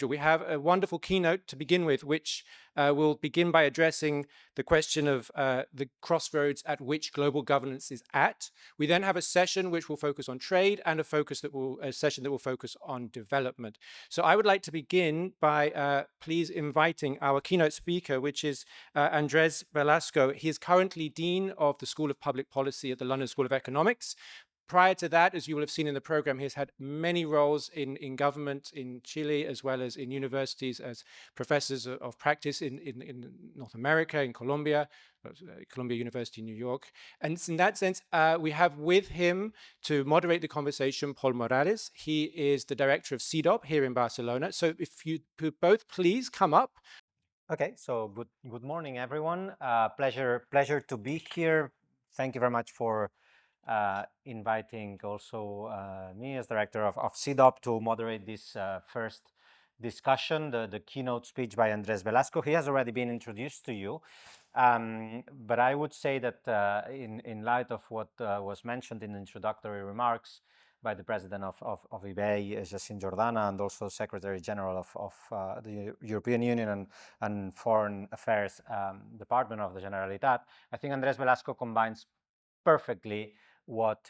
We have a wonderful keynote to begin with, which will begin by addressing the question of the crossroads at which global governance is at. We then have a session which will focus on trade and a session that will focus on development. So I would like to begin by please inviting our keynote speaker, which is Andrés Velasco. He is currently Dean of the School of Public Policy at the London School of Economics. Prior to that, as you will have seen in the program, he's had many roles in government in Chile, as well as in universities as professors of practice in North America, in Colombia, Columbia University in New York. And in that sense, we have with him to moderate the conversation, Paul Morales. He is the director of CIDOB here in Barcelona. So if you could both please come up. Okay, so good morning, everyone. Pleasure to be here. Thank you very much for inviting also me as director of CIDOB to moderate this first discussion, the keynote speech by Andrés Velasco. He has already been introduced to you, but I would say that in light of what was mentioned in the introductory remarks by the president of IBEI, Jacint Jordana, and also Secretary General of the European Union and Foreign Affairs Department of the Generalitat, I think Andrés Velasco combines perfectly what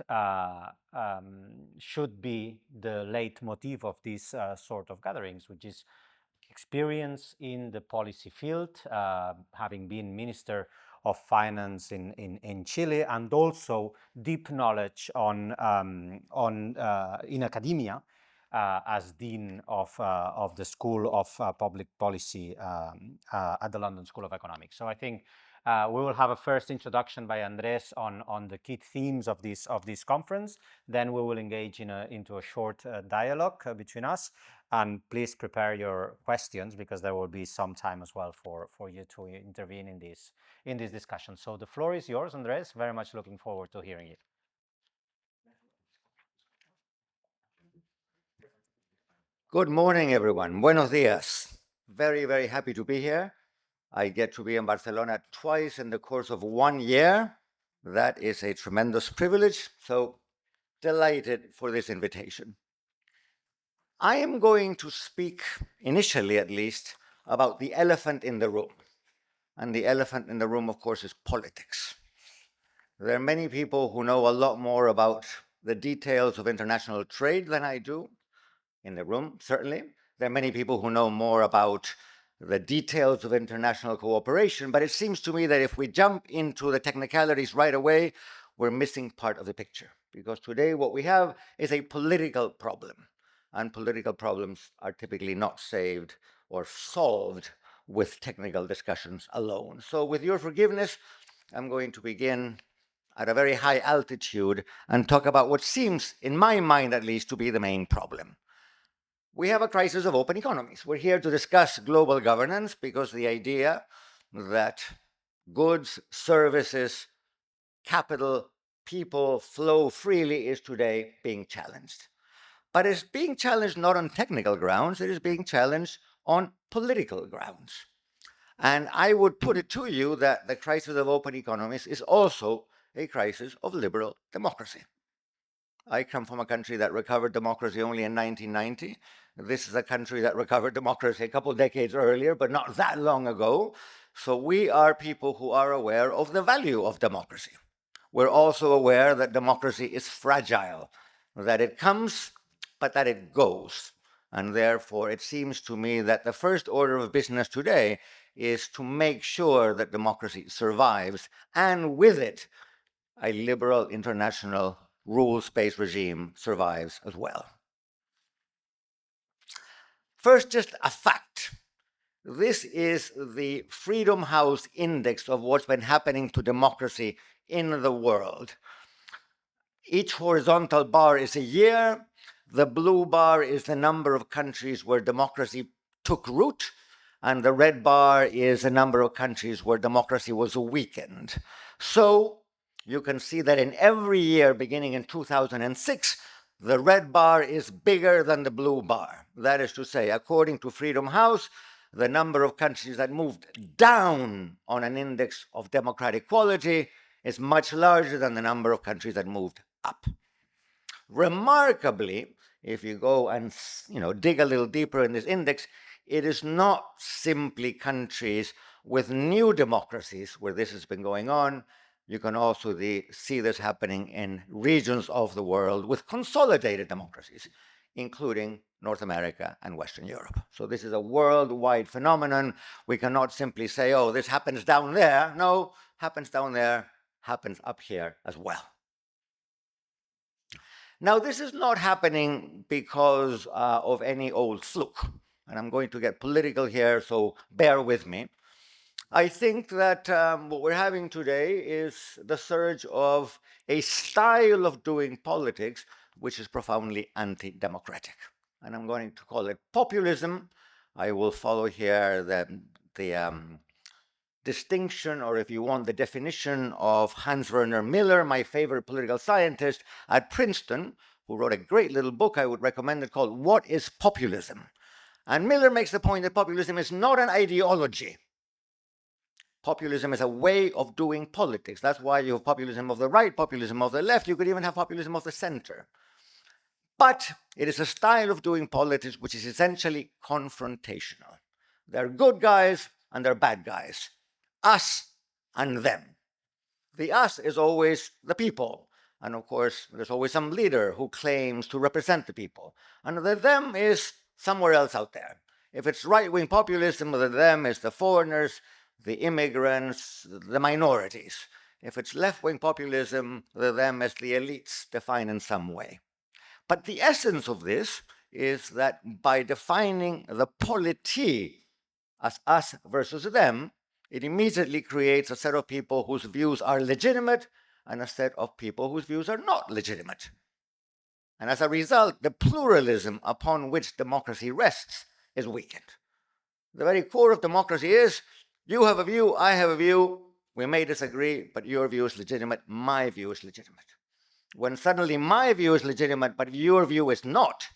should be the leitmotif of these sort of gatherings, which is experience in the policy field, having been Minister of Finance in Chile, and also deep knowledge in academia as Dean of the School of Public Policy at the London School of Economics. So I think we will have a first introduction by Andrés on the key themes of this conference. Then we will engage into a short dialogue between us. And please prepare your questions, because there will be some time as well for you to intervene in this discussion. So the floor is yours, Andrés. Very much looking forward to hearing it. Good morning, everyone. Buenos días. Very, very happy to be here. I get to be in Barcelona twice in the course of 1 year. That is a tremendous privilege. So delighted for this invitation. I am going to speak, initially at least, about the elephant in the room. And the elephant in the room, of course, is politics. There are many people who know a lot more about the details of international trade than I do, in the room, certainly. There are many people who know more about the details of international cooperation, but it seems to me that if we jump into the technicalities right away, we're missing part of the picture. Because today what we have is a political problem, and political problems are typically not saved or solved with technical discussions alone. So with your forgiveness, I'm going to begin at a very high altitude and talk about what seems, in my mind at least, to be the main problem. We have a crisis of open economies. We're here to discuss global governance because the idea that goods, services, capital, people flow freely is today being challenged. But it's being challenged not on technical grounds, it is being challenged on political grounds. And I would put it to you that the crisis of open economies is also a crisis of liberal democracy. I come from a country that recovered democracy only in 1990. This is a country that recovered democracy a couple decades earlier, but not that long ago. So we are people who are aware of the value of democracy. We're also aware that democracy is fragile, that it comes, but that it goes. And therefore, it seems to me that the first order of business today is to make sure that democracy survives, and with it, a liberal international rules-based regime survives as well. First, just a fact. This is the Freedom House index of what's been happening to democracy in the world. Each horizontal bar is a year. The blue bar is the number of countries where democracy took root, and the red bar is the number of countries where democracy was weakened. So you can see that in every year beginning in 2006, the red bar is bigger than the blue bar. That is to say, according to Freedom House, the number of countries that moved down on an index of democratic quality is much larger than the number of countries that moved up. Remarkably, if you go and dig a little deeper in this index, it is not simply countries with new democracies where this has been going on. You can also see this happening in regions of the world with consolidated democracies, including North America and Western Europe. So this is a worldwide phenomenon. We cannot simply say, oh, this happens down there. No, happens down there, happens up here as well. Now, this is not happening because of any old fluke. And I'm going to get political here, so bear with me. I think that what we're having today is the surge of a style of doing politics which is profoundly anti-democratic. And I'm going to call it populism. I will follow here the distinction, or if you want, the definition of Hans Werner Miller, my favorite political scientist at Princeton, who wrote a great little book I would recommend it called What is Populism? And Miller makes the point that populism is not an ideology. Populism is a way of doing politics. That's why you have populism of the right, populism of the left. You could even have populism of the center. But it is a style of doing politics which is essentially confrontational. There are good guys and there are bad guys. Us and them. The us is always the people. And of course, there's always some leader who claims to represent the people. And the them is somewhere else out there. If it's right-wing populism, the them is the foreigners, the immigrants, the minorities. If it's left-wing populism, the them is the elites defined in some way. But the essence of this is that by defining the polity as us versus them, it immediately creates a set of people whose views are legitimate and a set of people whose views are not legitimate. And as a result, the pluralism upon which democracy rests is weakened. The very core of democracy is, you have a view, I have a view, we may disagree, but your view is legitimate, my view is legitimate. When suddenly my view is legitimate, but your view is not,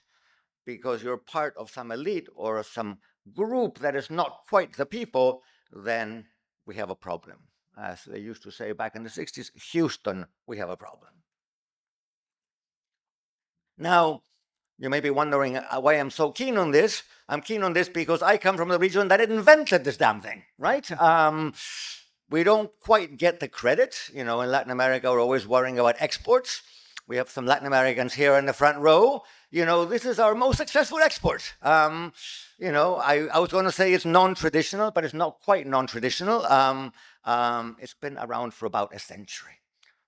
because you're part of some elite or some group that is not quite the people, then we have a problem. As they used to say back in the 60s, Houston, we have a problem. Now, you may be wondering why I'm so keen on this. I'm keen on this because I come from the region that invented this damn thing, right? We don't quite get the credit. In Latin America, we're always worrying about exports. We have some Latin Americans here in the front row. This is our most successful export. I was going to say it's non-traditional, but it's not quite non-traditional. It's been around for about a century.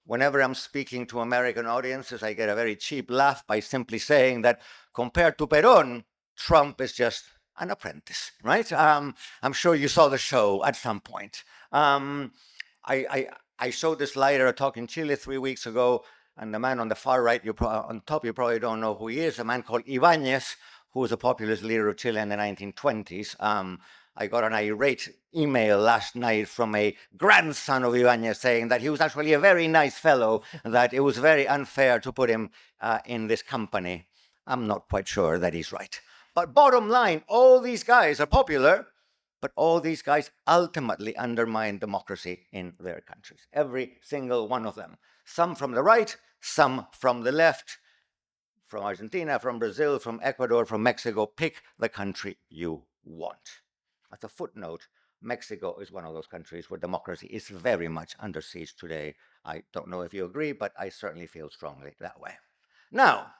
Whenever I'm speaking to American audiences, I get a very cheap laugh by simply saying that compared to Perón, Trump is just an apprentice, right? I'm sure you saw the show at some point. I showed this slide at a talk in Chile 3 weeks ago, and the man on the far right, on top, you probably don't know who he is, a man called Ibáñez, who was a populist leader of Chile in the 1920s. I got an irate email last night from a grandson of Ibáñez saying that he was actually a very nice fellow, that it was very unfair to put him in this company. I'm not quite sure that he's right. But bottom line, all these guys are popular, but all these guys ultimately undermine democracy in their countries. Every single one of them. Some from the right, some from the left, from Argentina, from Brazil, from Ecuador, from Mexico. Pick the country you want. As a footnote, Mexico is one of those countries where democracy is very much under siege today. I don't know if you agree, but I certainly feel strongly that way. Now,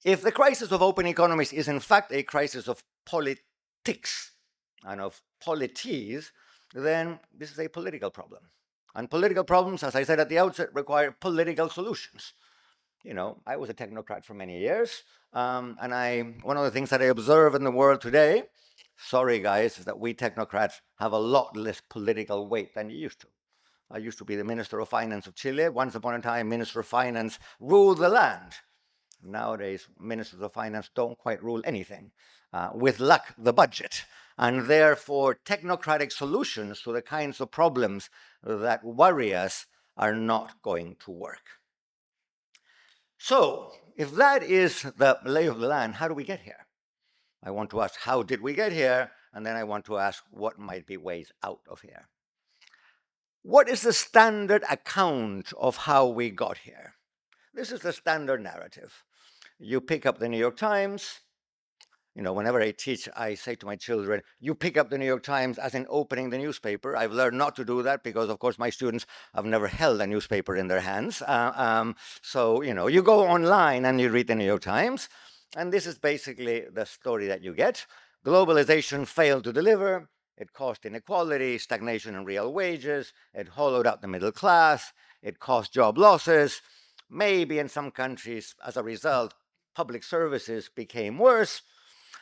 if the crisis of open economies is in fact a crisis of politics and of polities, then this is a political problem. And political problems, as I said at the outset, require political solutions. I was a technocrat for many years, and one of the things that I observe in the world today, sorry guys, is that we technocrats have a lot less political weight than you used to. I used to be the Minister of Finance of Chile. Once upon a time, Minister of Finance ruled the land. Nowadays, ministers of finance don't quite rule anything. With luck, the budget. And therefore, technocratic solutions to the kinds of problems that worry us are not going to work. So, if that is the lay of the land, how do we get here? I want to ask, how did we get here? And then I want to ask, what might be ways out of here? What is the standard account of how we got here? This is the standard narrative. You pick up the New York Times. Whenever I teach, I say to my children, you pick up the New York Times as in opening the newspaper. I've learned not to do that because, of course, my students have never held a newspaper in their hands. So, you go online and you read the New York Times. And this is basically the story that you get. Globalization failed to deliver. It caused inequality, stagnation in real wages. It hollowed out the middle class. It caused job losses. Maybe in some countries, as a result, public services became worse.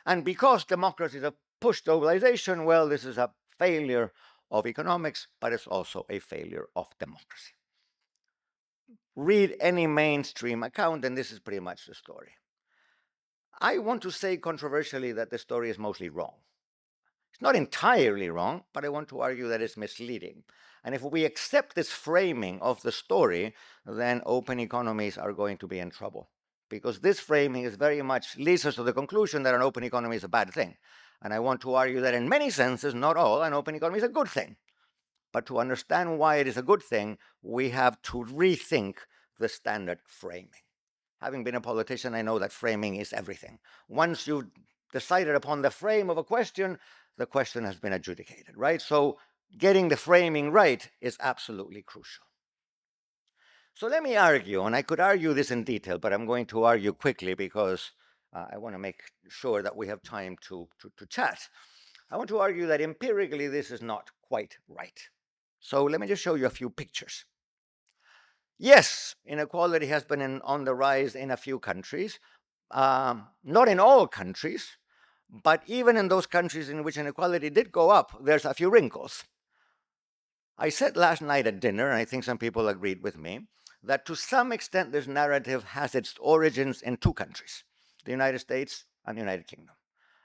And because democracies have pushed globalization, well, this is a failure of economics, but it's also a failure of democracy. Read any mainstream account, and this is pretty much the story. I want to say controversially that the story is mostly wrong. It's not entirely wrong, but I want to argue that it's misleading. And if we accept this framing of the story, then open economies are going to be in trouble. Because this framing is very much leads us to the conclusion that an open economy is a bad thing. And I want to argue that in many senses, not all, an open economy is a good thing. But to understand why it is a good thing, we have to rethink the standard framing. Having been a politician, I know that framing is everything. Once you've decided upon the frame of a question, the question has been adjudicated, right? So getting the framing right is absolutely crucial. So let me argue, and I could argue this in detail, but I'm going to argue quickly because I want to make sure that we have time to chat. I want to argue that empirically this is not quite right. So let me just show you a few pictures. Yes, inequality has been on the rise in a few countries, not in all countries, but even in those countries in which inequality did go up, there's a few wrinkles. I said last night at dinner, and I think some people agreed with me, that to some extent this narrative has its origins in two countries, the United States and the United Kingdom.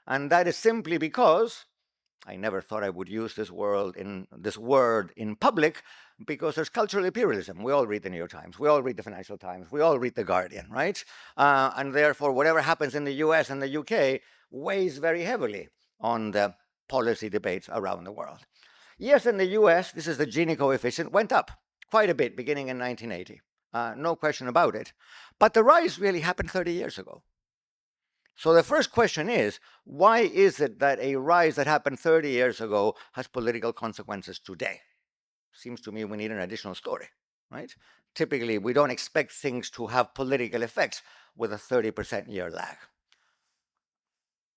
And that is simply because I never thought I would use this word in public, because there's cultural imperialism. We all read the New York Times, we all read the Financial Times, we all read the Guardian, right? And therefore, whatever happens in the US and the UK weighs very heavily on the policy debates around the world. Yes, in the US, this is the Gini coefficient, went up quite a bit beginning in 1980. No question about it. But the rise really happened 30 years ago. So the first question is, why is it that a rise that happened 30 years ago has political consequences today? Seems to me we need an additional story, right? Typically, we don't expect things to have political effects with a 30% year lag.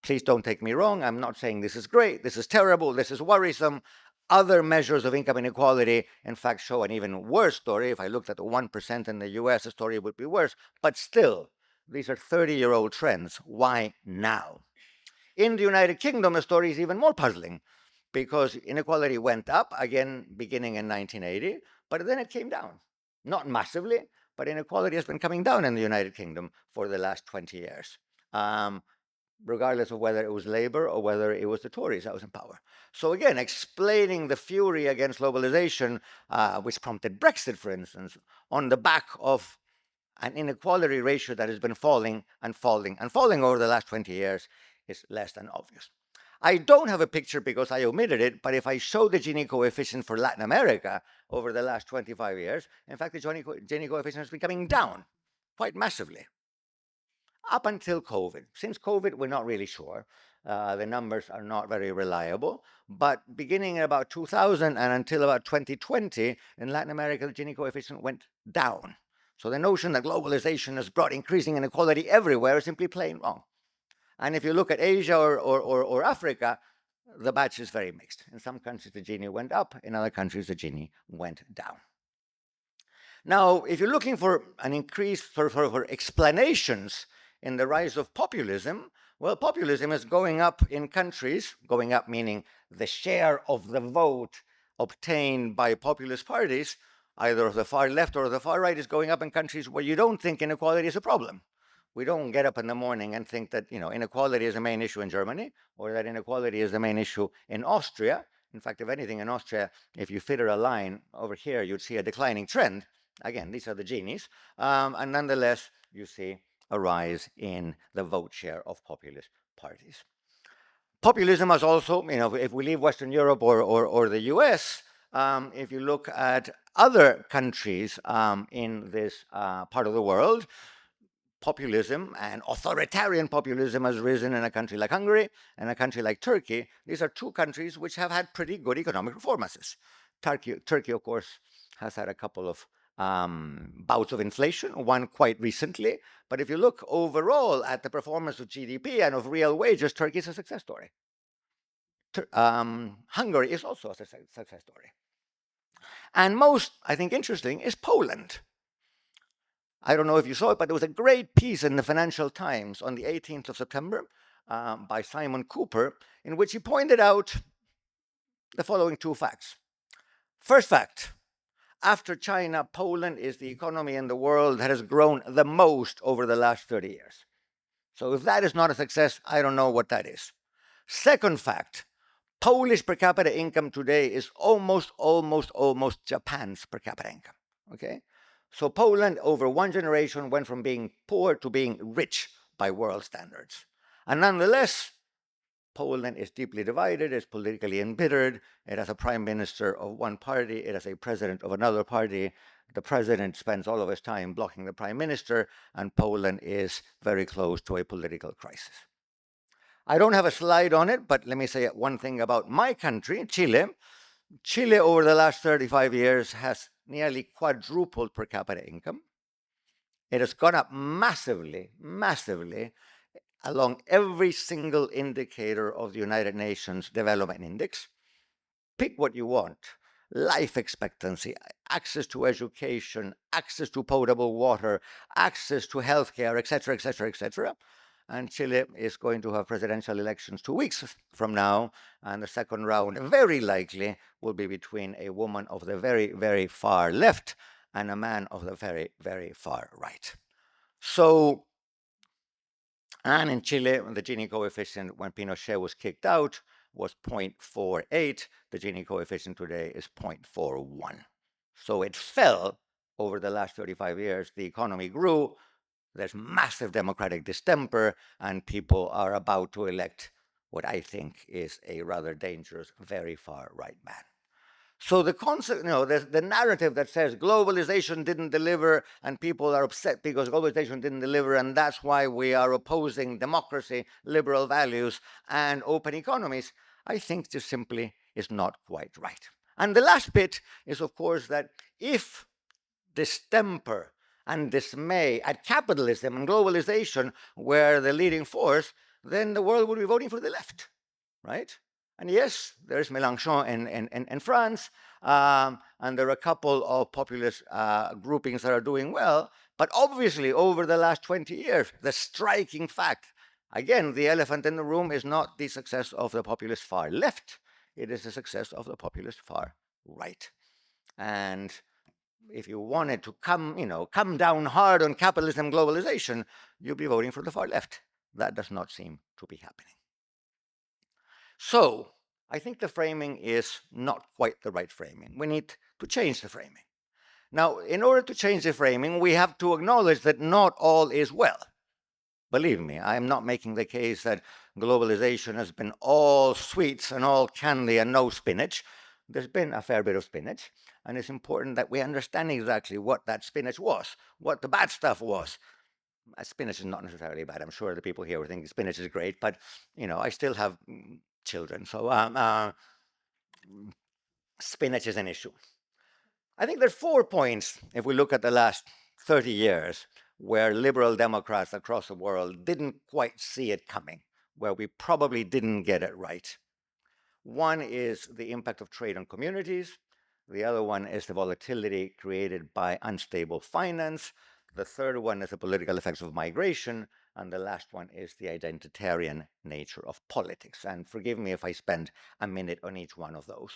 Please don't take me wrong. I'm not saying this is great, this is terrible, this is worrisome. Other measures of income inequality, in fact, show an even worse story. If I looked at the 1% in the US, the story would be worse. But still, these are 30-year-old trends. Why now? In the United Kingdom, the story is even more puzzling because inequality went up, again, beginning in 1980, but then it came down. Not massively, but inequality has been coming down in the United Kingdom for the last 20 years. Regardless of whether it was Labour or whether it was the Tories that was in power. So again, explaining the fury against globalization, which prompted Brexit, for instance, on the back of an inequality ratio that has been falling and falling and falling over the last 20 years is less than obvious. I don't have a picture because I omitted it, but if I show the Gini coefficient for Latin America over the last 25 years, in fact, the Gini coefficient has been coming down quite massively. Up until COVID. Since COVID, we're not really sure. The numbers are not very reliable. But beginning in about 2000 and until about 2020, in Latin America, the Gini coefficient went down. So the notion that globalization has brought increasing inequality everywhere is simply plain wrong. And if you look at Asia or Africa, the batch is very mixed. In some countries, the Gini went up. In other countries, the Gini went down. Now, if you're looking for an increase for explanations in the rise of populism, well, populism is going up in countries, going up meaning the share of the vote obtained by populist parties, either of the far left or the far right, is going up in countries where you don't think inequality is a problem. We don't get up in the morning and think that inequality is the main issue in Germany, or that inequality is the main issue in Austria. In fact, if anything, in Austria, if you fitter a line over here, you'd see a declining trend. Again, these are the Ginis. And nonetheless, you see a rise in the vote share of populist parties. Populism has also, if we leave Western Europe or the US, if you look at other countries in this part of the world, populism and authoritarian populism has risen in a country like Hungary and a country like Turkey. These are two countries which have had pretty good economic performances. Turkey, of course, has had a couple of bouts of inflation, one quite recently. But if you look overall at the performance of GDP and of real wages, Turkey is a success story. Hungary is also a success story. And most, I think, interesting is Poland. I don't know if you saw it, but there was a great piece in the Financial Times on the 18th of September by Simon Cooper, in which he pointed out the following two facts. First fact, after China, Poland is the economy in the world that has grown the most over the last 30 years. So if that is not a success, I don't know what that is. Second fact, Polish per capita income today is almost Japan's per capita income, okay? So Poland, over one generation, went from being poor to being rich by world standards. And nonetheless, Poland is deeply divided, is politically embittered. It has a prime minister of one party, it has a president of another party. The president spends all of his time blocking the prime minister, and Poland is very close to a political crisis. I don't have a slide on it, but let me say one thing about my country, Chile. Chile, over the last 35 years, has nearly quadrupled per capita income. It has gone up massively along every single indicator of the United Nations Development Index. Pick what you want. Life expectancy, access to education, access to potable water, access to healthcare, etc., etc., etc. And Chile is going to have presidential elections 2 weeks from now, and the second round very likely will be between a woman of the very, very far left and a man of the very, very far right. So, and in Chile, the Gini coefficient when Pinochet was kicked out was 0.48. The Gini coefficient today is 0.41. So it fell over the last 35 years. The economy grew. There's massive democratic distemper, and people are about to elect what I think is a rather dangerous, very far right man. So the concept, the narrative that says globalization didn't deliver and people are upset because globalization didn't deliver, and that's why we are opposing democracy, liberal values, and open economies, I think just simply is not quite right. And the last bit is, of course, that if distemper and dismay at capitalism and globalization were the leading force, then the world would be voting for the left, right? And yes, there's Mélenchon in France, and there are a couple of populist groupings that are doing well. But obviously, over the last 20 years, the striking fact, again, the elephant in the room is not the success of the populist far left, it is the success of the populist far right. And if you wanted to come down hard on capitalism globalization, you'd be voting for the far left. That does not seem to be happening. So I think the framing is not quite the right framing. We need to change the framing. Now, in order to change the framing, we have to acknowledge that not all is well. Believe me, I am not making the case that globalization has been all sweets and all candy and no spinach. There's been a fair bit of spinach, and it's important that we understand exactly what that spinach was, what the bad stuff was. Spinach is not necessarily bad. I'm sure the people here would think spinach is great, but I still have children, so spinach is an issue. I think there's 4 points, if we look at the last 30 years, where liberal Democrats across the world didn't quite see it coming, where we probably didn't get it right. One is the impact of trade on communities. The other one is the volatility created by unstable finance. The third one is the political effects of migration. And the last one is the identitarian nature of politics. And forgive me if I spend a minute on each one of those.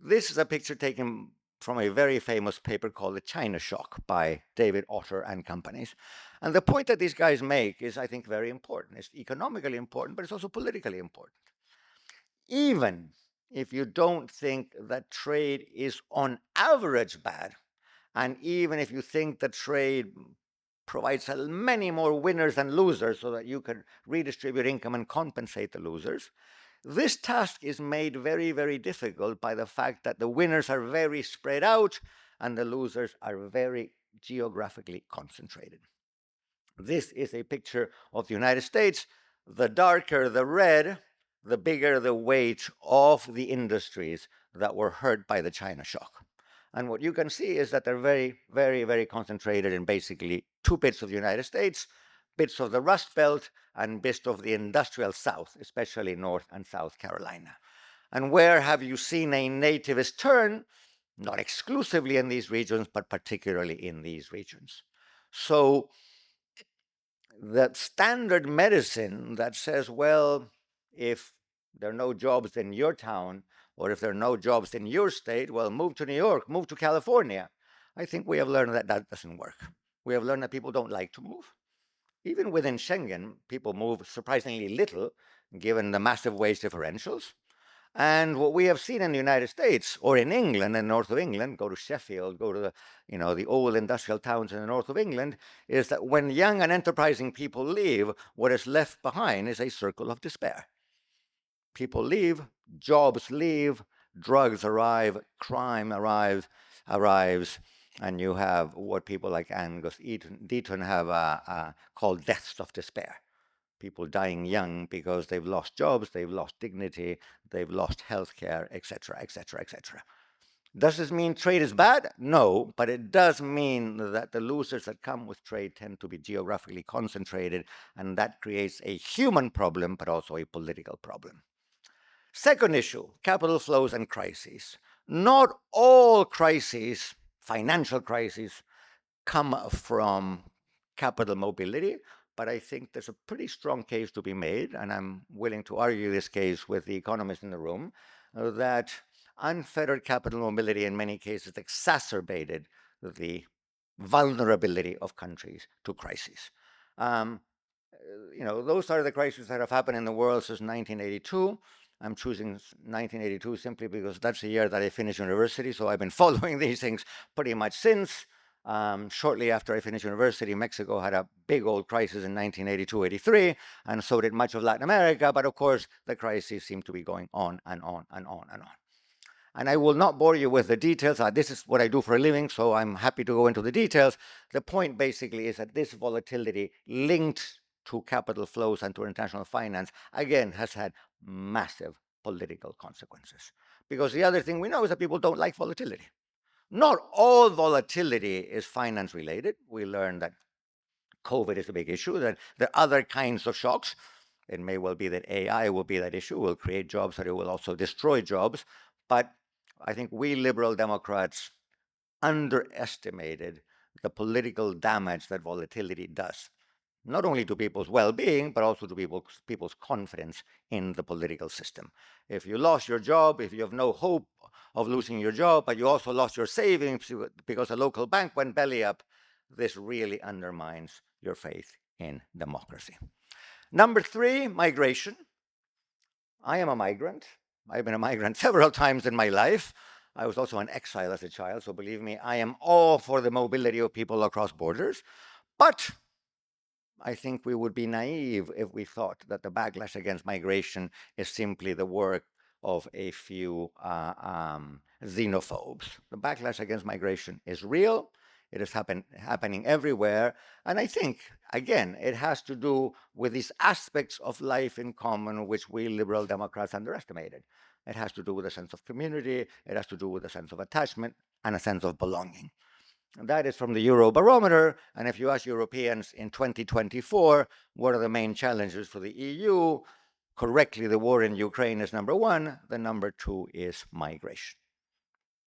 This is a picture taken from a very famous paper called The China Shock by David Otter and companies. And the point that these guys make is, I think, very important. It's economically important, but it's also politically important. Even if you don't think that trade is on average bad, and even if you think that trade provides many more winners than losers so that you can redistribute income and compensate the losers, This task is made very, very difficult by the fact that the winners are very spread out and the losers are very geographically concentrated. This is a picture of the United States. The darker the red, the bigger the weight of the industries that were hurt by the China shock. And what you can see is that they're very, very, very concentrated in basically two bits of the United States, bits of the Rust Belt and bits of the industrial South, especially North and South Carolina. And where have you seen a nativist turn? Not exclusively in these regions, but particularly in these regions. So that standard medicine that says, well, if there are no jobs in your town, or if there are no jobs in your state, well, move to New York, move to California. I think we have learned that that doesn't work. We have learned that people don't like to move. Even within Schengen, people move surprisingly little, given the massive wage differentials. And what we have seen in the United States or in England, in the north of England, go to Sheffield, go to the old industrial towns in the north of England, is that when young and enterprising people leave, what is left behind is a circle of despair. People leave, jobs leave, drugs arrive, crime arrives, and you have what people like Angus Deaton have called deaths of despair. People dying young because they've lost jobs, they've lost dignity, they've lost healthcare, etc., etc., etc. Does this mean trade is bad? No, but it does mean that the losers that come with trade tend to be geographically concentrated, and that creates a human problem, but also a political problem. Second issue, capital flows and crises. Not all crises, financial crises, come from capital mobility, but I think there's a pretty strong case to be made, and I'm willing to argue this case with the economists in the room, that unfettered capital mobility in many cases exacerbated the vulnerability of countries to crises. Those are the crises that have happened in the world since 1982. I'm choosing 1982 simply because that's the year that I finished university, so I've been following these things pretty much since. Shortly after I finished university, Mexico had a big old crisis in 1982-83, and so did much of Latin America, but of course the crises seem to be going on and on and on and on. And I will not bore you with the details. This is what I do for a living, so I'm happy to go into the details. The point basically is that this volatility linked to capital flows and to international finance, again, has had massive political consequences. Because the other thing we know is that people don't like volatility. Not all volatility is finance related. We learned that COVID is a big issue, that there are other kinds of shocks. It may well be that AI will be that issue, will create jobs, but it will also destroy jobs. But I think we liberal Democrats underestimated the political damage that volatility does, not only to people's well-being, but also to people's confidence in the political system. If you lost your job, if you have no hope of losing your job, but you also lost your savings because a local bank went belly up, this really undermines your faith in democracy. Number three, migration. I am a migrant. I've been a migrant several times in my life. I was also an exile as a child, so believe me, I am all for the mobility of people across borders. But I think we would be naive if we thought that the backlash against migration is simply the work of a few xenophobes. The backlash against migration is real. It is happening everywhere. And I think, again, it has to do with these aspects of life in common which we liberal Democrats underestimated. It has to do with a sense of community. It has to do with a sense of attachment and a sense of belonging. And that is from the Eurobarometer. And if you ask Europeans in 2024, what are the main challenges for the EU? Correctly, the war in Ukraine is number one. The number two is migration.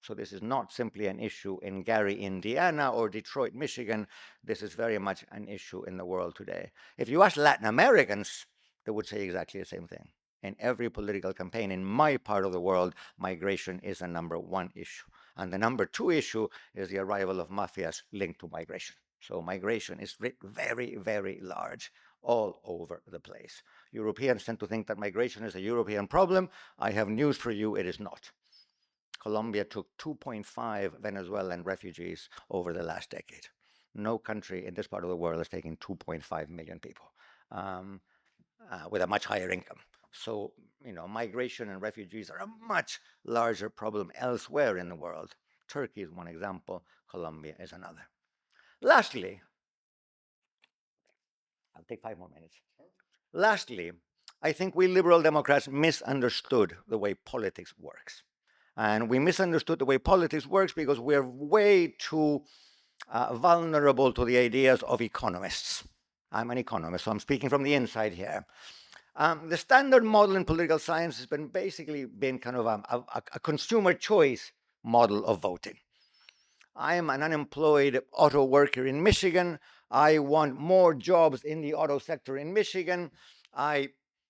So this is not simply an issue in Gary, Indiana, or Detroit, Michigan. This is very much an issue in the world today. If you ask Latin Americans, they would say exactly the same thing. In every political campaign in my part of the world, migration is a number one issue. And the number two issue is the arrival of mafias linked to migration. So migration is very, very large all over the place. Europeans tend to think that migration is a European problem. I have news for you, it is not. Colombia took 2.5 Venezuelan refugees over the last decade. No country in this part of the world is taking 2.5 million people with a much higher income. So, migration and refugees are a much larger problem elsewhere in the world. Turkey is one example, Colombia is another. Lastly, I'll take 5 more minutes. Lastly, I think we liberal Democrats misunderstood the way politics works. And we misunderstood the way politics works because we're way too vulnerable to the ideas of economists. I'm an economist, so I'm speaking from the inside here. The standard model in political science has been basically kind of a consumer choice model of voting. I am an unemployed auto worker in Michigan. I want more jobs in the auto sector in Michigan. I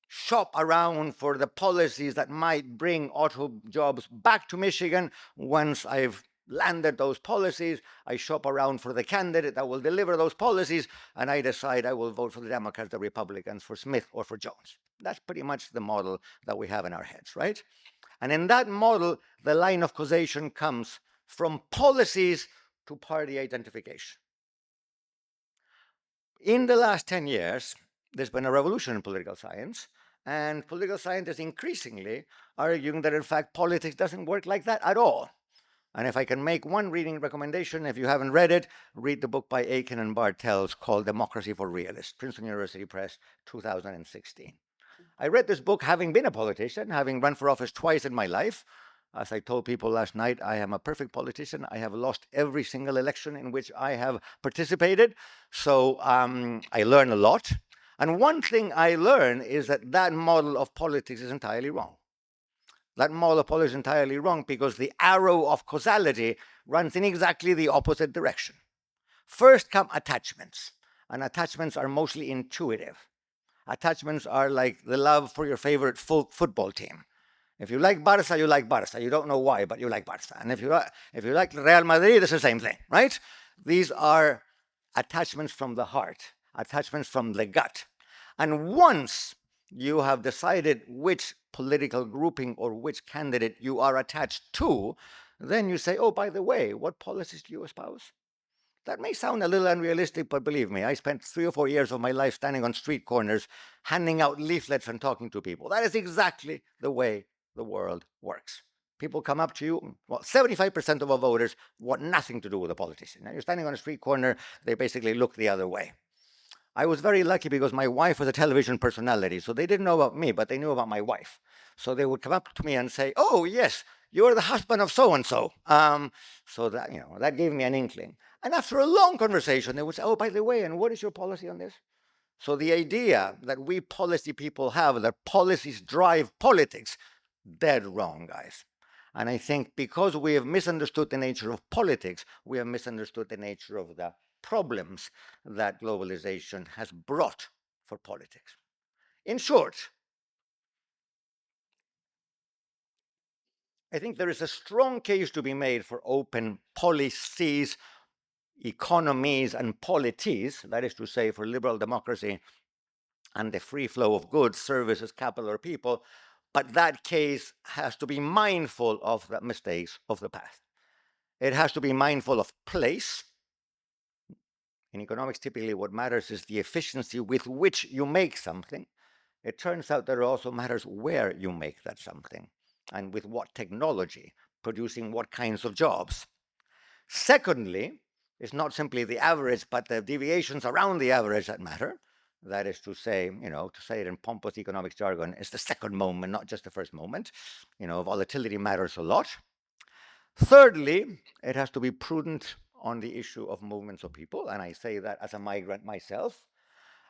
shop around for the policies that might bring auto jobs back to Michigan. Once I've landed those policies, I shop around for the candidate that will deliver those policies, and I decide I will vote for the Democrats, the Republicans, for Smith or for Jones. That's pretty much the model that we have in our heads, right? And in that model, the line of causation comes from policies to party identification. In the last 10 years, there's been a revolution in political science, and political scientists increasingly arguing that, in fact, politics doesn't work like that at all. And if I can make one reading recommendation, if you haven't read it, read the book by Aiken and Bartels called Democracy for Realists, Princeton University Press, 2016. I read this book having been a politician, having run for office twice in my life. As I told people last night, I am a perfect politician. I have lost every single election in which I have participated. So I learn a lot. And one thing I learn is that that model of politics is entirely wrong. That model of politics is entirely wrong because the arrow of causality runs in exactly the opposite direction. First come attachments, and attachments are mostly intuitive. Attachments are like the love for your favorite football team. If you like Barca, you like Barca. You don't know why, but you like Barca. And if you like Real Madrid, it's the same thing, right? These are attachments from the heart, attachments from the gut. And once you have decided which political grouping or which candidate you are attached to, then you say, oh, by the way, what policies do you espouse? That may sound a little unrealistic, but believe me, I spent 3 or 4 years of my life standing on street corners, handing out leaflets and talking to people. That is exactly the way the world works. People come up to you. Well, 75% of our voters want nothing to do with a politician. Now, you're standing on a street corner, they basically look the other way. I was very lucky because my wife was a television personality, so they didn't know about me, but they knew about my wife. So they would come up to me and say, oh, yes, you're the husband of so-and-so. So that, that gave me an inkling. And after a long conversation, they would say, oh, by the way, and what is your policy on this? So the idea that we policy people have, that policies drive politics, dead wrong, guys. And I think because we have misunderstood the nature of politics, we have misunderstood the nature of the problems that globalization has brought for politics. In short, I think there is a strong case to be made for open policies, economies, and polities, that is to say, for liberal democracy and the free flow of goods, services, capital, or people, but that case has to be mindful of the mistakes of the past. It has to be mindful of place. In economics, typically what matters is the efficiency with which you make something. It turns out that it also matters where you make that something and with what technology, producing what kinds of jobs. Secondly, it's not simply the average, but the deviations around the average that matter. That is to say, to say it in pompous economics jargon, it's the second moment, not just the first moment. Volatility matters a lot. Thirdly, it has to be prudent on the issue of movements of people, and I say that as a migrant myself.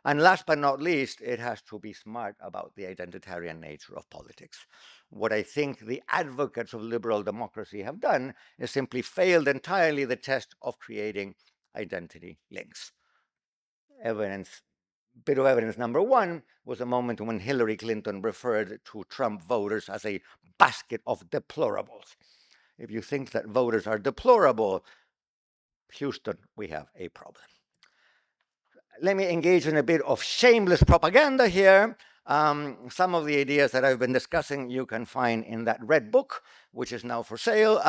And last but not least, it has to be smart about the identitarian nature of politics. What I think the advocates of liberal democracy have done is simply failed entirely the test of creating identity links. Bit of evidence number one was a moment when Hillary Clinton referred to Trump voters as a basket of deplorables. If you think that voters are deplorable, Houston, we have a problem. Let me engage in a bit of shameless propaganda here. Some of the ideas that I've been discussing you can find in that red book, which is now for sale.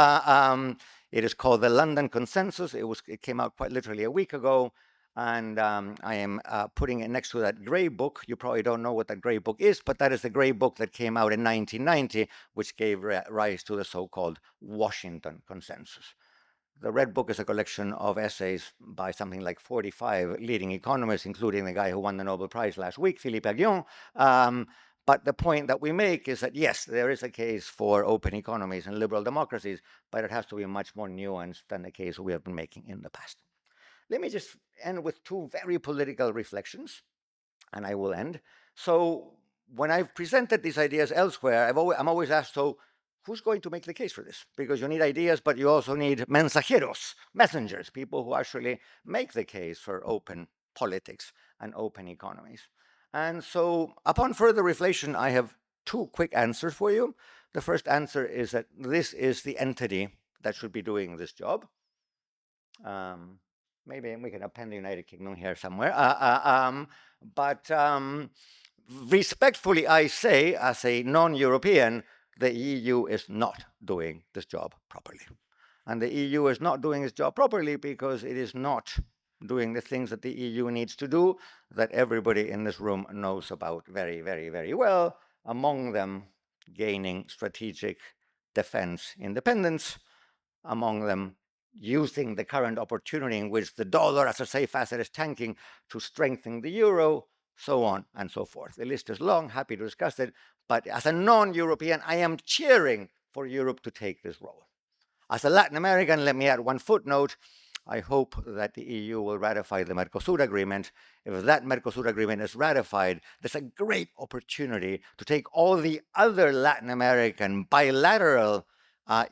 It is called the London Consensus. It came out quite literally a week ago. And I am putting it next to that gray book. You probably don't know what that gray book is, but that is the gray book that came out in 1990, which gave rise to the so-called Washington Consensus. The Red Book is a collection of essays by something like 45 leading economists, including the guy who won the Nobel Prize last week, Philippe Aghion. But the point that we make is that, yes, there is a case for open economies and liberal democracies, but it has to be much more nuanced than the case we have been making in the past. Let me just end with two very political reflections, and I will end. So when I've presented these ideas elsewhere, I'm always asked, so who's going to make the case for this? Because you need ideas, but you also need mensajeros, messengers, people who actually make the case for open politics and open economies. And so upon further reflection, I have two quick answers for you. The first answer is that this is the entity that should be doing this job. Maybe we can append the United Kingdom here somewhere. But respectfully, I say, as a non-European, the EU is not doing this job properly. And the EU is not doing its job properly because it is not doing the things that the EU needs to do, that everybody in this room knows about very, very, very well, among them gaining strategic defense independence, among them using the current opportunity in which the dollar as a safe asset is tanking to strengthen the euro, so on and so forth. The list is long, happy to discuss it, but as a non-European, I am cheering for Europe to take this role. As a Latin American, let me add one footnote. I hope that the EU will ratify the Mercosur agreement. If that Mercosur agreement is ratified, there's a great opportunity to take all the other Latin American bilateral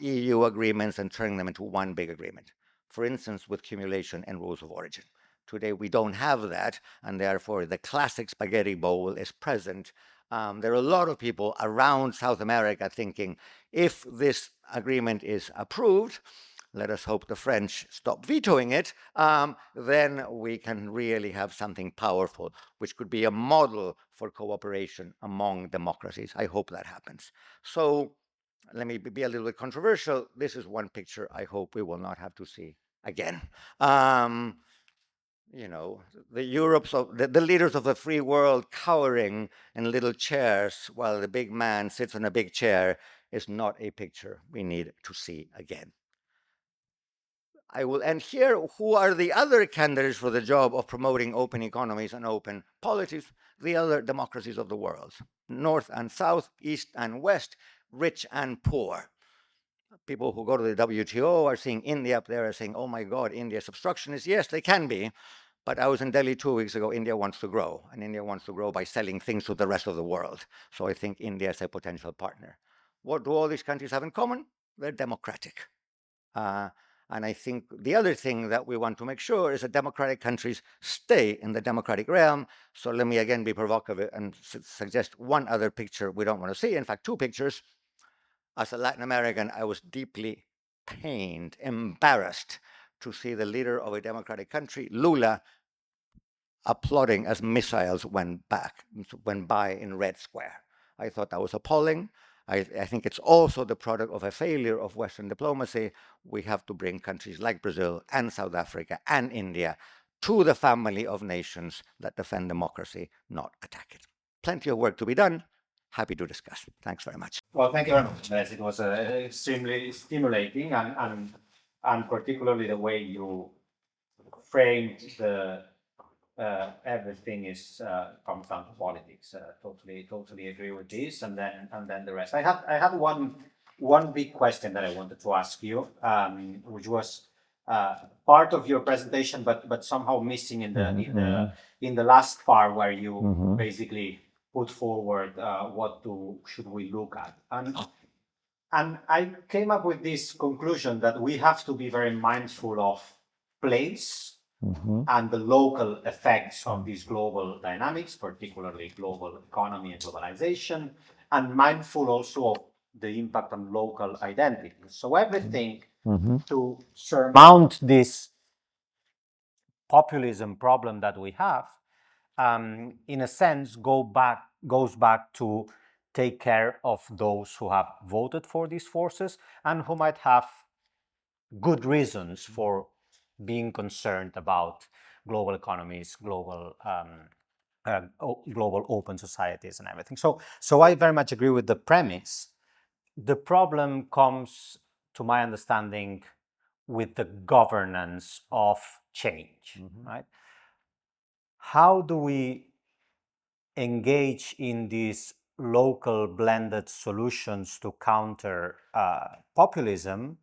EU agreements and turn them into one big agreement. For instance, with cumulation and rules of origin. Today we don't have that, and therefore the classic spaghetti bowl is present. There are a lot of people around South America thinking, if this agreement is approved, let us hope the French stop vetoing it, then we can really have something powerful, which could be a model for cooperation among democracies. I hope that happens. So let me be a little bit controversial. This is one picture I hope we will not have to see again. You know, the leaders of the free world cowering in little chairs while the big man sits on a big chair is not a picture we need to see again. I will end here. Who are the other candidates for the job of promoting open economies and open politics? The other democracies of the world, North and South, East and West, rich and poor. People who go to the WTO are seeing India up there, are saying, oh my God, India's obstructionist. Yes, they can be. But I was in Delhi 2 weeks ago. India wants to grow, and India wants to grow by selling things to the rest of the world. So I think India is a potential partner. What do all these countries have in common? They're democratic. And I think the other thing that we want to make sure is that democratic countries stay in the democratic realm. So let me again be provocative and suggest one other picture we don't want to see. In fact, two pictures. As a Latin American, I was deeply pained, embarrassed to see the leader of a democratic country, Lula, applauding as missiles went by in Red Square. I thought that was appalling. I think it's also the product of a failure of Western diplomacy. We have to bring countries like Brazil and South Africa and India to the family of nations that defend democracy, not attack it. Plenty of work to be done. Happy to discuss. Thanks very much. Well, thank you very much, Andrés. It was extremely stimulating, and particularly the way you framed the everything is comes down to politics. Totally agree with this, and then the rest. I had one big question that I wanted to ask you, which was part of your presentation, but somehow missing in the last part where you basically put forward what should we look at, and I came up with this conclusion that we have to be very mindful of place and the local effects of these global dynamics, particularly global economy and globalization, and mindful also of the impact on local identity. So everything to surmount this populism problem that we have, in a sense, goes back to take care of those who have voted for these forces and who might have good reasons for being concerned about global economies, global global open societies and everything. So I very much agree with the premise. The problem comes, to my understanding, with the governance of change, right? How do we engage in these local blended solutions to counter populism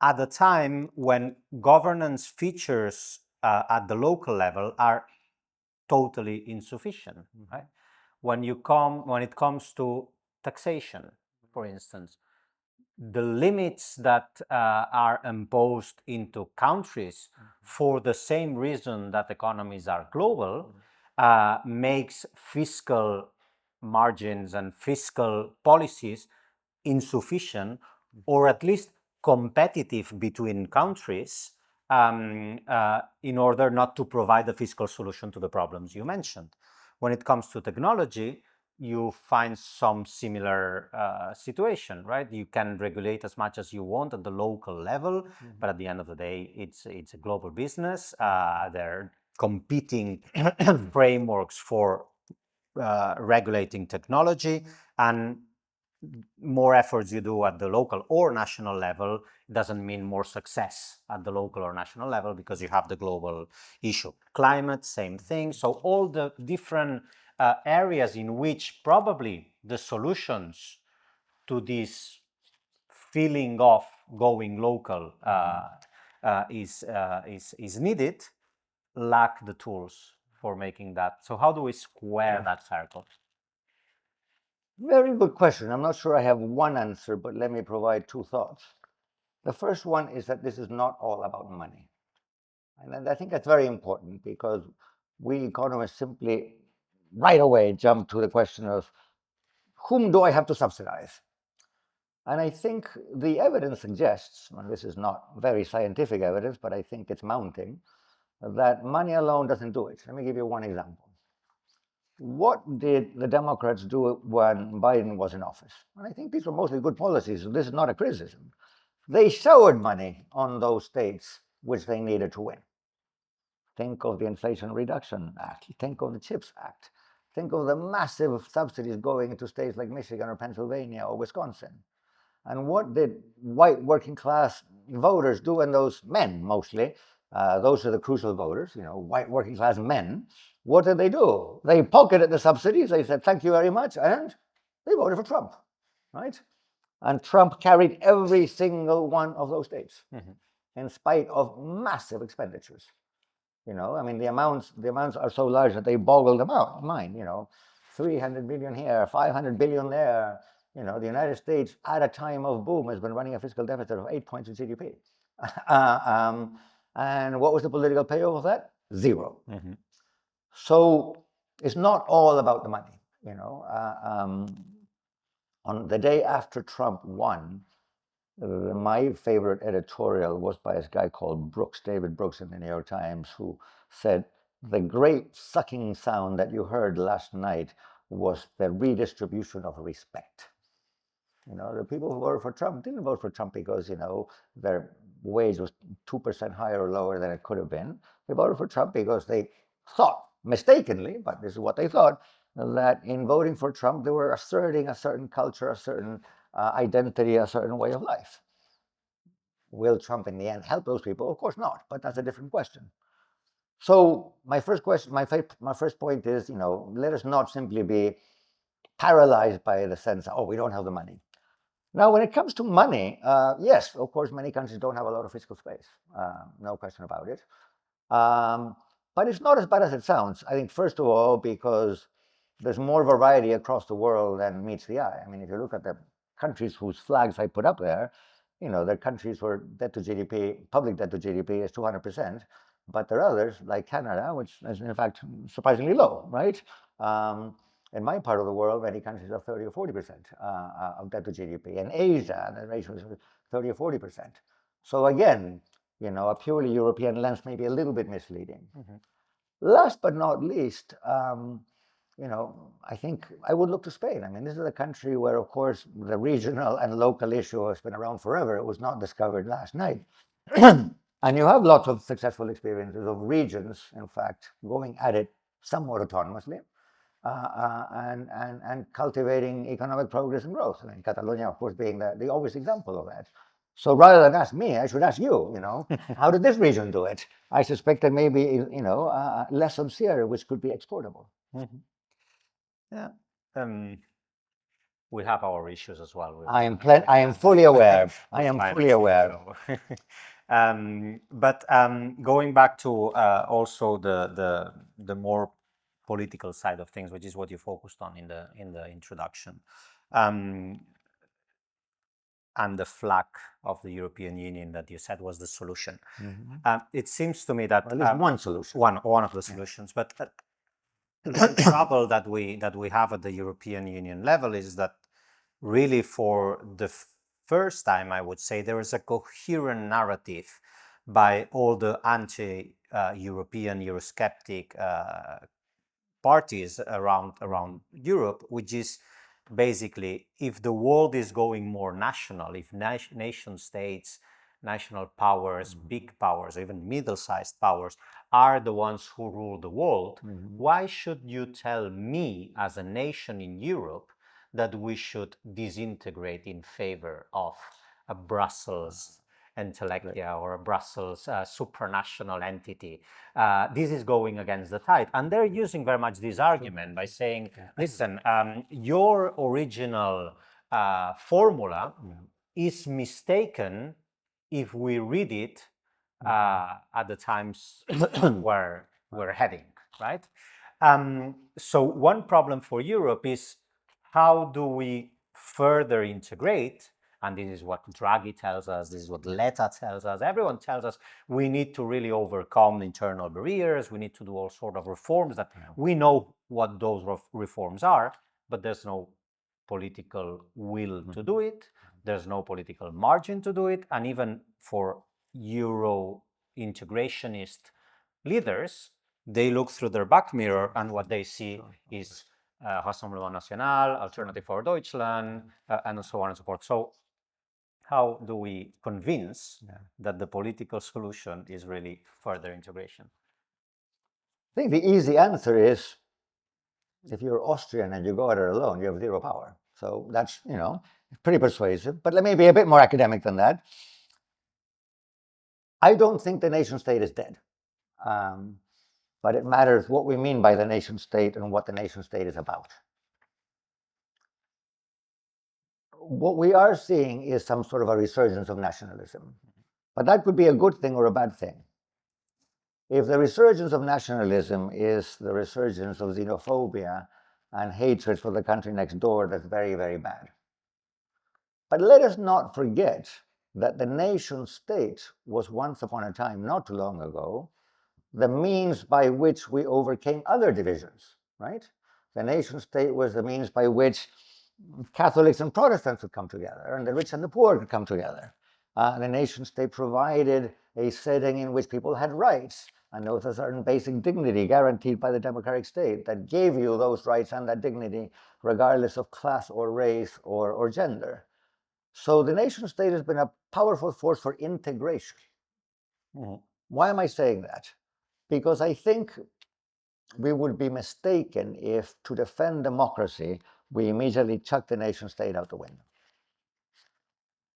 at a time when governance features at the local level are totally insufficient, right? When it comes to taxation, for instance, the limits that are imposed into countries for the same reason that economies are global makes fiscal margins and fiscal policies insufficient, or at least competitive between countries, in order not to provide a fiscal solution to the problems you mentioned. When it comes to technology, you find some similar situation, right? You can regulate as much as you want at the local level, but at the end of the day, it's a global business. They're competing frameworks for regulating technology, and more efforts you do at the local or national level doesn't mean more success at the local or national level, because you have the global issue. Climate, same thing. So all the different areas in which probably the solutions to this feeling of going local is needed, lack the tools for making that. So how do we square that circle? Very good question. I'm not sure I have one answer, but let me provide two thoughts. The first one is that this is not all about money. And I think that's very important, because we economists simply right away jump to the question of whom do I have to subsidize? And I think the evidence suggests, and this is not very scientific evidence, but I think it's mounting, that money alone doesn't do it. Let me give you one example. What did the Democrats do when Biden was in office? And I think these were mostly good policies, so this is not a criticism. They showered money on those states which they needed to win. Think of the Inflation Reduction Act. Think of the CHIPS Act. Think of the massive subsidies going into states like Michigan or Pennsylvania or Wisconsin. And what did white working class voters do, and those men mostly, those are the crucial voters, white working class men, what did they do? They pocketed the subsidies, they said, thank you very much, and they voted for Trump, right? And Trump carried every single one of those states, in spite of massive expenditures. I mean, the amounts are so large that they boggle the mind, 300 billion here, 500 billion there. The United States, at a time of boom, has been running a fiscal deficit of 8 points of GDP. And what was the political payoff of that? Zero. So it's not all about the money. On the day after Trump won, my favorite editorial was by this guy called David Brooks in the New York Times, who said, the great sucking sound that you heard last night was the redistribution of respect. The people who voted for Trump didn't vote for Trump because, their wage was 2% higher or lower than it could have been. They voted for Trump because they thought, mistakenly, but this is what they thought, that in voting for Trump, they were asserting a certain culture, a certain identity, a certain way of life. Will Trump in the end help those people? Of course not, but that's a different question. So my first point is, let us not simply be paralyzed by the sense, oh, we don't have the money. Now, when it comes to money, yes, of course, many countries don't have a lot of fiscal space. No question about it. But it's not as bad as it sounds. I think, first of all, because there's more variety across the world than meets the eye. I mean, if you look at the countries whose flags I put up there, they're countries where debt to GDP, public debt to GDP is 200%. But there are others, like Canada, which is in fact surprisingly low, right? In my part of the world, many countries have 30 or 40% of debt to GDP. In Asia, the ratio is 30 or 40%. So again, a purely European lens may be a little bit misleading. Last but not least, I think I would look to Spain. I mean, this is a country where, of course, the regional and local issue has been around forever. It was not discovered last night. And you have lots of successful experiences of regions, in fact, going at it somewhat autonomously and cultivating economic progress and growth. I mean, Catalonia, of course, being the obvious example of that. So rather than ask me, I should ask you, how did this region do it? I suspect that maybe, lessons here which could be exportable. Mm-hmm. Yeah. We have our issues as well. I am fully aware. I am fully aware. But going back to also the more political side of things, which is what you focused on in the introduction, and the flag of the European Union that you said was the solution. Mm-hmm. It seems to me that at least one solution. One of the solutions, but the trouble that we have at the European Union level is that really for the first time, I would say, there is a coherent narrative by all the anti-European, Eurosceptic parties around Europe, which is basically, if the world is going more national, if nation states, national powers, big powers, or even middle-sized powers are the ones who rule the world, why should you tell me as a nation in Europe that we should disintegrate in favor of a Brussels intellectia or a Brussels supranational entity? This is going against the tide. And they're using very much this argument by saying, listen, your original formula is mistaken if we read it at the times where we're heading, right? So one problem for Europe is, how do we further integrate? And this is what Draghi tells us, this is what Letta tells us, everyone tells us we need to really overcome internal barriers, we need to do all sort of reforms that we know what those reforms are, but there's no political will to do it, there's no political margin to do it, and even for Euro integrationist leaders, they look through their back mirror and what they see is Rassemblement National, Alternative for Deutschland, and so on and so forth. So how do we convince that the political solution is really further integration? I think the easy answer is, if you're Austrian and you go at it alone, you have zero power. So that's, pretty persuasive. But let me be a bit more academic than that. I don't think the nation state is dead. But it matters what we mean by the nation state and what the nation state is about. What we are seeing is some sort of a resurgence of nationalism. But that could be a good thing or a bad thing. If the resurgence of nationalism is the resurgence of xenophobia and hatred for the country next door, that's very, very bad. But let us not forget that the nation state was once upon a time, not too long ago, the means by which we overcame other divisions, right? The nation state was the means by which Catholics and Protestants would come together, and the rich and the poor could come together. The nation state provided a setting in which people had rights, and there was a certain basic dignity guaranteed by the democratic state that gave you those rights and that dignity regardless of class or race or gender. So the nation state has been a powerful force for integration. Why am I saying that? Because I think we would be mistaken if, to defend democracy, we immediately chuck the nation state out the window.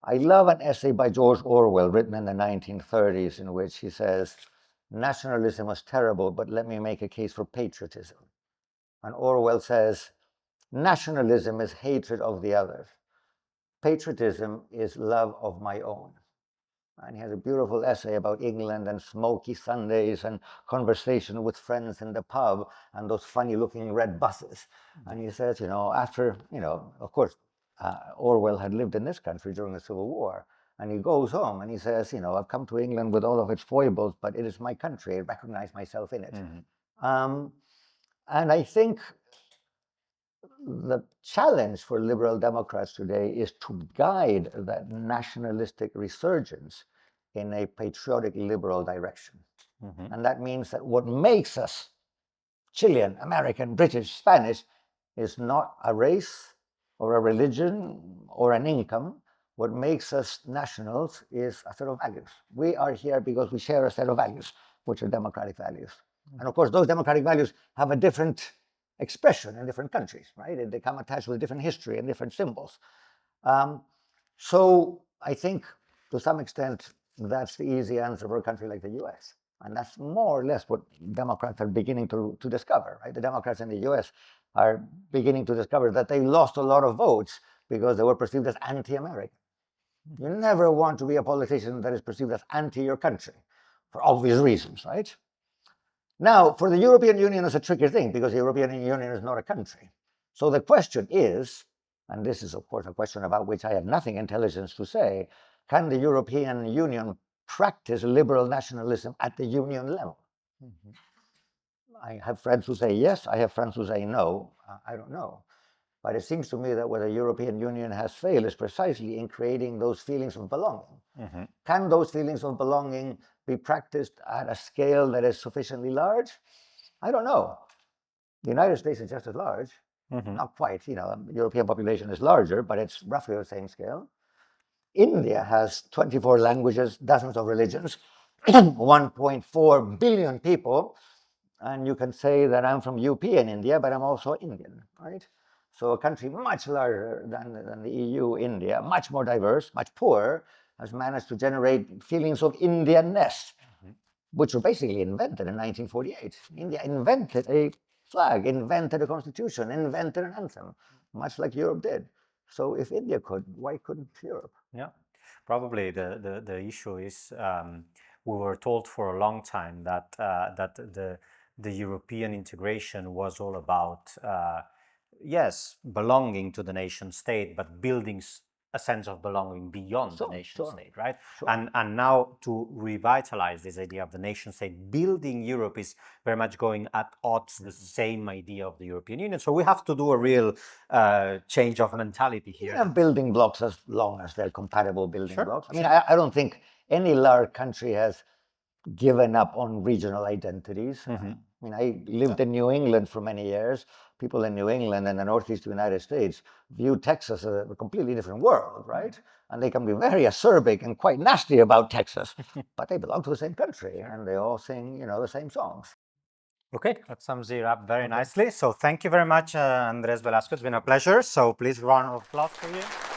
I love an essay by George Orwell written in the 1930s in which he says, nationalism was terrible, but let me make a case for patriotism. And Orwell says, nationalism is hatred of the other. Patriotism is love of my own. And he has a beautiful essay about England and smoky Sundays and conversation with friends in the pub and those funny looking red buses. And he says, after, of course, Orwell had lived in this country during the Civil War. And he goes home and he says, I've come to England with all of its foibles, but it is my country. I recognize myself in it. And I think the challenge for liberal Democrats today is to guide that nationalistic resurgence in a patriotic liberal direction. And that means that what makes us Chilean, American, British, Spanish is not a race or a religion or an income. what makes us nationals is a set of values. We are here because we share a set of values, which are democratic values. And of course, those democratic values have a different expression in different countries, right? They come attached with different history and different symbols. So I think to some extent, that's the easy answer for a country like the US. And that's more or less what Democrats are beginning to discover, right? The Democrats in the US are beginning to discover that they lost a lot of votes because they were perceived as anti-American. You never want to be a politician that is perceived as anti your country, for obvious reasons, right? Now, for the European Union, it's a tricky thing because the European Union is not a country. So the question is, and this is of course a question about which I have nothing intelligence to say, can the European Union practice liberal nationalism at the union level? I have friends who say yes, I have friends who say no, I don't know. But it seems to me that where the European Union has failed is precisely in creating those feelings of belonging. Can those feelings of belonging be practiced at a scale that is sufficiently large? I don't know. The United States is just as large. Not quite, the European population is larger, but it's roughly the same scale. India has 24 languages, dozens of religions, 1.4 billion people. And you can say that I'm from UP in India, but I'm also Indian, right? So a country much larger than the EU, India, much more diverse, much poorer, has managed to generate feelings of Indianness, which were basically invented in 1948. India invented a flag, invented a constitution, invented an anthem, much like Europe did. So if India could, why couldn't Europe? Yeah, probably the issue is we were told for a long time that the European integration was all about yes, belonging to the nation state, but building a sense of belonging beyond the nation state, right? And now to revitalize this idea of the nation state, building Europe is very much going at odds the same idea of the European Union. So we have to do a real change of mentality here. Yeah, building blocks as long as they're compatible building blocks. I mean, I don't think any large country has given up on regional identities. I mean, I lived in New England for many years. People in New England and the Northeast United States view Texas as a completely different world, right? And they can be very acerbic and quite nasty about Texas, but they belong to the same country and they all sing, the same songs. Okay, that sums it up very nicely. So thank you very much, Andrés Velasco. It's been a pleasure. So please round of applause for you.